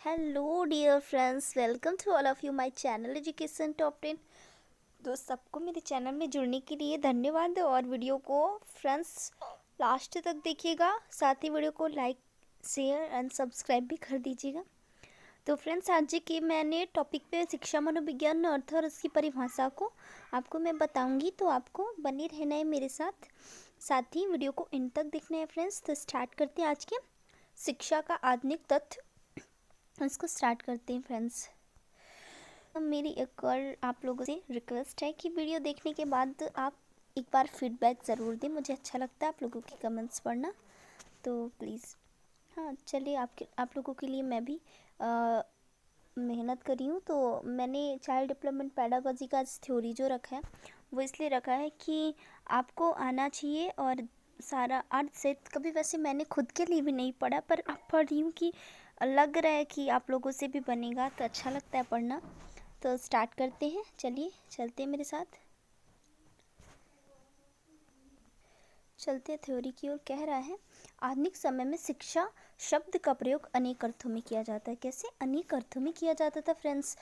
Hello dear friends, welcome to all of you my channel education top 10। तो सबको मेरे channel में जुड़ने के लिए धन्यवाद। और वीडियो को फ्रेंड्स लास्ट तक देखिएगा, साथ ही वीडियो को लाइक शेयर एंड सब्सक्राइब भी कर दीजिएगा। तो फ्रेंड्स, आज के मैंने टॉपिक पे शिक्षा मनोविज्ञान अर्थ और उसकी परिभाषा को आपको मैं बताऊंगी, तो आपको बने रहना है मेरे साथ। साथ ही वीडियो को इन तक देखना है फ्रेंड्स। तो स्टार्ट करते हैं आज के शिक्षा का आधुनिक तथ्य, इसको स्टार्ट करते हैं फ्रेंड्स। मेरी एक और आप लोगों से रिक्वेस्ट है कि वीडियो देखने के बाद आप एक बार फीडबैक ज़रूर दें। मुझे अच्छा लगता है आप लोगों के कमेंट्स पढ़ना, तो प्लीज़। हाँ, चलिए आप लोगों के लिए मैं भी मेहनत करी हूँ। तो मैंने चाइल्ड डेवलपमेंट पैडागॉजी का थ्योरी जो रखा है वो इसलिए रखा है कि आपको आना चाहिए। और सारा अर्थ से कभी वैसे मैंने खुद के लिए भी नहीं पढ़ा, पर अब पढ़ रही हूँ कि लग रहा है कि आप लोगों से भी बनेगा, तो अच्छा लगता है पढ़ना। तो स्टार्ट करते हैं, चलिए चलते हैं मेरे साथ। चलते थ्योरी की ओर। कह रहा है आधुनिक समय में शिक्षा शब्द का प्रयोग अनेक अर्थों में किया जाता है। कैसे अनेक अर्थों में किया जाता था फ्रेंड्स?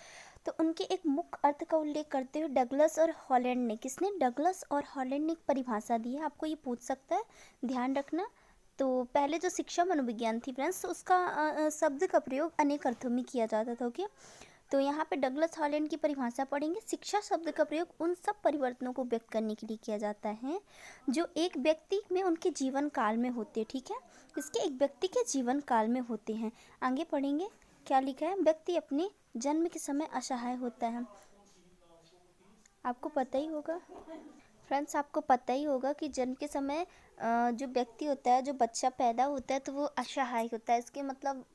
तो उनके एक मुख्य अर्थ का उल्लेख करते हुए डगलस और हॉलैंड ने, किसने? डगलस और हॉलैंड ने एक परिभाषा दी है। आपको ये पूछ सकता है, ध्यान रखना। तो पहले जो शिक्षा मनोविज्ञान थी फ्रेंड्स, उसका शब्द का प्रयोग अनेक अर्थों में किया जाता था। ओके, तो यहाँ पे डगलस हॉलैंड की परिभाषा पढ़ेंगे। शिक्षा शब्द का प्रयोग उन सब परिवर्तनों को व्यक्त करने के लिए किया जाता है जो एक व्यक्ति में उनके जीवन काल में होते हैं। ठीक है, इसके एक व्यक्ति के जीवन काल में होते हैं। आगे पढ़ेंगे, क्या लिखा है? व्यक्ति अपने जन्म के समय असहाय होता है। आपको पता ही होगा फ्रेंड्स, आपको पता ही होगा कि जन्म के समय जो व्यक्ति होता है, जो बच्चा पैदा होता है, तो वो असहाय होता है।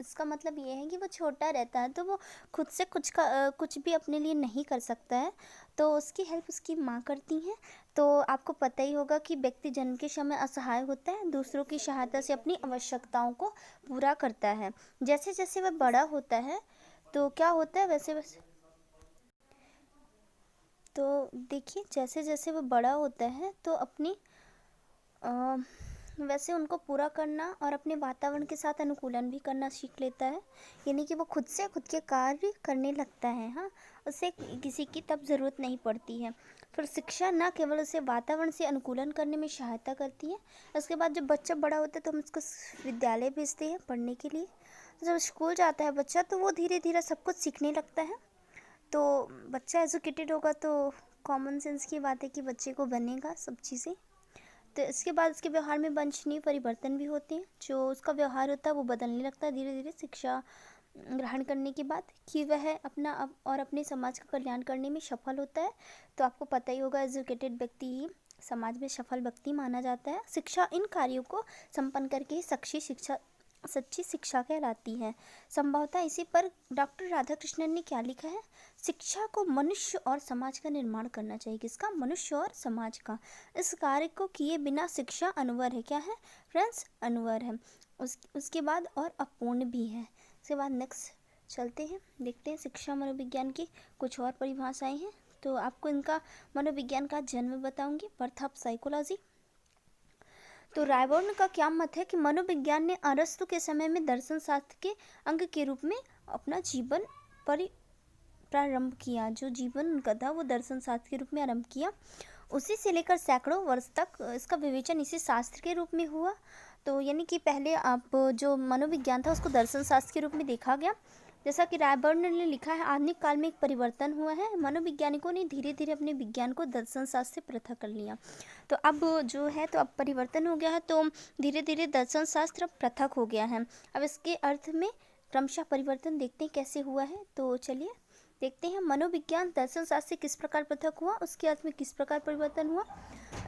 इसका मतलब ये है कि वो छोटा रहता है, तो वो खुद से कुछ भी अपने लिए नहीं कर सकता है, तो उसकी हेल्प उसकी माँ करती हैं। तो आपको पता ही होगा कि व्यक्ति जन्म के समय असहाय होता है, दूसरों की सहायता से अपनी आवश्यकताओं को पूरा करता है। जैसे जैसे वह बड़ा होता है तो क्या होता है, वैसे वैसे तो देखिए, जैसे जैसे वो बड़ा होता है तो अपनी अ, वैसे उनको पूरा करना और अपने वातावरण के साथ अनुकूलन भी करना सीख लेता है। यानी कि वो खुद से खुद के कार्य करने लगता है। हाँ, उसे किसी की तब ज़रूरत नहीं पड़ती है। फिर शिक्षा न केवल उसे वातावरण से अनुकूलन करने में सहायता करती है। उसके बाद जब बच्चा बड़ा होता है तो हम उसको विद्यालय भेजते हैं पढ़ने के लिए। तो जब स्कूल जाता है बच्चा, तो वो धीरे धीरे सब कुछ सीखने लगता है। तो बच्चा एजुकेटेड होगा तो कॉमन सेंस की बात है कि बच्चे को बनेगा सब चीज़ें। तो इसके बाद उसके व्यवहार में वांछनीय परिवर्तन भी होते हैं। जो उसका व्यवहार होता है वो बदलने लगता है धीरे धीरे शिक्षा ग्रहण करने के बाद, कि वह और अपने समाज का कल्याण करने में सफल होता है। तो आपको पता ही होगा, एजुकेटेड व्यक्ति ही समाज में सफल व्यक्ति माना जाता है। शिक्षा इन कार्यों को संपन्न करके ही सच्ची शिक्षा कहलाती है। संभवतः इसी पर डॉक्टर राधाकृष्णन ने क्या लिखा है? शिक्षा को मनुष्य और समाज का निर्माण करना चाहिए। किसका? मनुष्य और समाज का। इस कार्य को किए बिना शिक्षा अनवर है। क्या है फ्रेंड्स? अनवर है। उसके बाद और अपूर्ण भी है। उसके बाद नेक्स्ट चलते हैं, देखते हैं शिक्षा मनोविज्ञान की कुछ और परिभाषाएं हैं। तो आपको इनका मनोविज्ञान का जन्म बताऊंगी, बर्थ ऑफ साइकोलॉजी। तो रायबर्न का क्या मत है कि मनोविज्ञान ने अरस्तु के समय में दर्शन शास्त्र के अंग के रूप में अपना जीवन प्रारंभ किया। जो जीवन उनका था वो दर्शन शास्त्र के रूप में आरंभ किया। उसी से लेकर सैकड़ों वर्ष तक इसका विवेचन इसी शास्त्र के रूप में हुआ। तो यानी कि पहले आप जो मनोविज्ञान था उसको दर्शन शास्त्र के रूप में देखा गया। जैसा कि रायबर्न ने लिखा है, आधुनिक काल में एक परिवर्तन हुआ है। मनोवैज्ञानिकों ने धीरे धीरे अपने विज्ञान को दर्शन शास्त्र से पृथक कर लिया। तो अब जो है, तो अब परिवर्तन हो गया है, तो धीरे धीरे दर्शन शास्त्र पृथक हो गया है। अब इसके अर्थ में क्रमशः परिवर्तन देखते हैं कैसे हुआ है। तो चलिए देखते हैं, मनोविज्ञान दर्शन शास्त्र से किस प्रकार पृथक हुआ, उसके अर्थ में किस प्रकार परिवर्तन हुआ,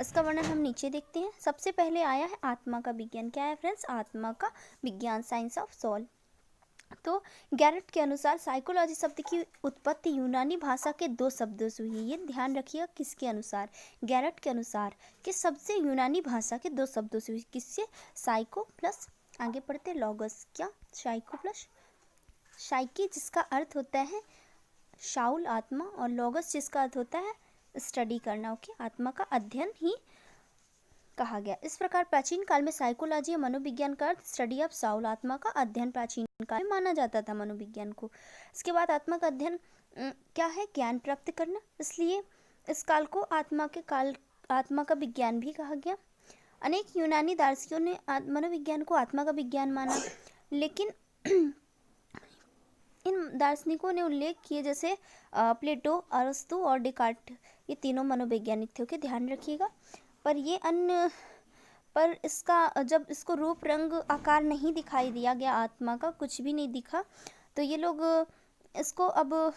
इसका वर्णन हम नीचे देखते हैं। सबसे पहले आया है आत्मा का विज्ञान। क्या है फ्रेंड्स? आत्मा का विज्ञान, साइंस ऑफ सोल। तो गैरेट के अनुसार साइकोलॉजी शब्द की उत्पत्ति यूनानी भाषा के दो शब्दों से हुई। ये ध्यान रखिएगा, किसके अनुसार? गैरेट के अनुसार कि सबसे यूनानी भाषा के दो शब्दों से हुई। किससे? साइको प्लस, आगे पढ़ते लॉगस। क्या? साइको प्लस साइकी, जिसका अर्थ होता है शाउल आत्मा, और लॉगस जिसका अर्थ होता है स्टडी करना। ओके, आत्मा का अध्ययन ही कहा गया। इस प्रकार प्राचीन काल में साइकोलॉजी या मनोविज्ञान का अर्थ स्टडी ऑफ साउल, आत्मा का अध्ययन प्राचीन काल में माना जाता था मनोविज्ञान को। इसके बाद आत्मा का अध्ययन क्या है? ज्ञान प्राप्त करना, इसलिए इस काल को आत्मा का विज्ञान भी कहा गया। अनेक यूनानी दार्शनिकों ने मनोविज्ञान को आत्मा का विज्ञान माना, लेकिन इन दार्शनिकों ने उल्लेख किए जैसे प्लेटो, अरस्तु और डेकार्ट, ये तीनों मनोवैज्ञानिक थे। ओके, ध्यान रखिएगा। पर इसका जब इसको रूप रंग आकार नहीं दिखाई दिया गया, आत्मा का कुछ भी नहीं दिखा, तो ये लोग इसको अब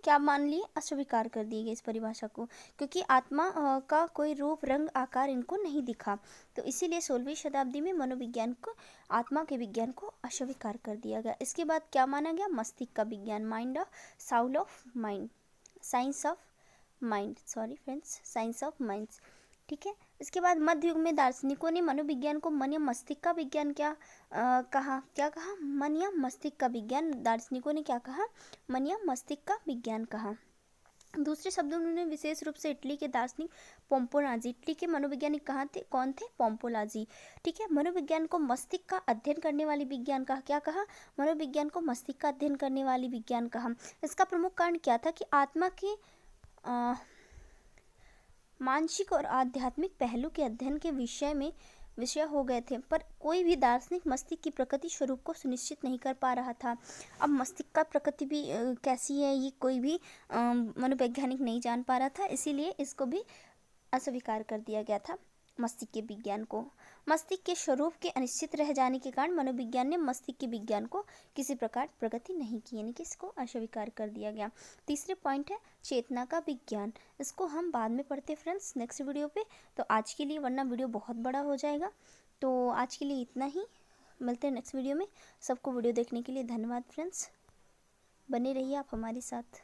क्या मान लिए? अस्वीकार कर दिए गए इस परिभाषा को, क्योंकि आत्मा का कोई रूप रंग आकार इनको नहीं दिखा। तो इसीलिए 16वीं शताब्दी में मनोविज्ञान को, आत्मा के विज्ञान को अस्वीकार कर दिया गया। इसके बाद क्या माना गया? मस्तिष्क का विज्ञान, mind of Saul of mind, science of mind, sorry friends, science of minds. ठीक है। इसके बाद मध्य युग में दार्शनिकों ने मनोविज्ञान को मन या मस्तिष्क का विज्ञान कहा? मन या मस्तिष्क का विज्ञान। दार्शनिकों ने क्या कहा? मन या मस्तिष्क का विज्ञान कहा। दूसरे शब्दों में विशेष रूप से इटली के दार्शनिक पोम्पोलाजी, इटली के मनोवैज्ञानिक कौन थे? पोम्पोलाजी। ठीक है। मनोविज्ञान को मस्तिष्क का अध्ययन करने वाली विज्ञान कहा। क्या कहा? मनोविज्ञान को मस्तिष्क का अध्ययन करने वाली विज्ञान कहा। इसका प्रमुख कारण क्या था? कि आत्मा के मानसिक और आध्यात्मिक पहलू के अध्ययन के विषय हो गए थे, पर कोई भी दार्शनिक मस्तिष्क की प्रकृति स्वरूप को सुनिश्चित नहीं कर पा रहा था। अब मस्तिष्क का प्रकृति भी कैसी है, ये कोई भी मनोवैज्ञानिक नहीं जान पा रहा था, इसीलिए इसको भी अस्वीकार कर दिया गया था मस्तिष्क के विज्ञान को। मस्तिष्क के स्वरूप के अनिश्चित रह जाने के कारण मनोविज्ञान ने मस्तिष्क के विज्ञान को किसी प्रकार प्रगति नहीं की, यानी कि इसको अस्वीकार कर दिया गया। तीसरे पॉइंट है चेतना का विज्ञान। इसको हम बाद में पढ़ते फ्रेंड्स नेक्स्ट वीडियो पे। तो आज के लिए, वरना वीडियो बहुत बड़ा हो जाएगा, तो आज के लिए इतना ही। मिलते हैं नेक्स्ट वीडियो में। सबको वीडियो देखने के लिए धन्यवाद फ्रेंड्स, बने रहिए आप हमारे साथ।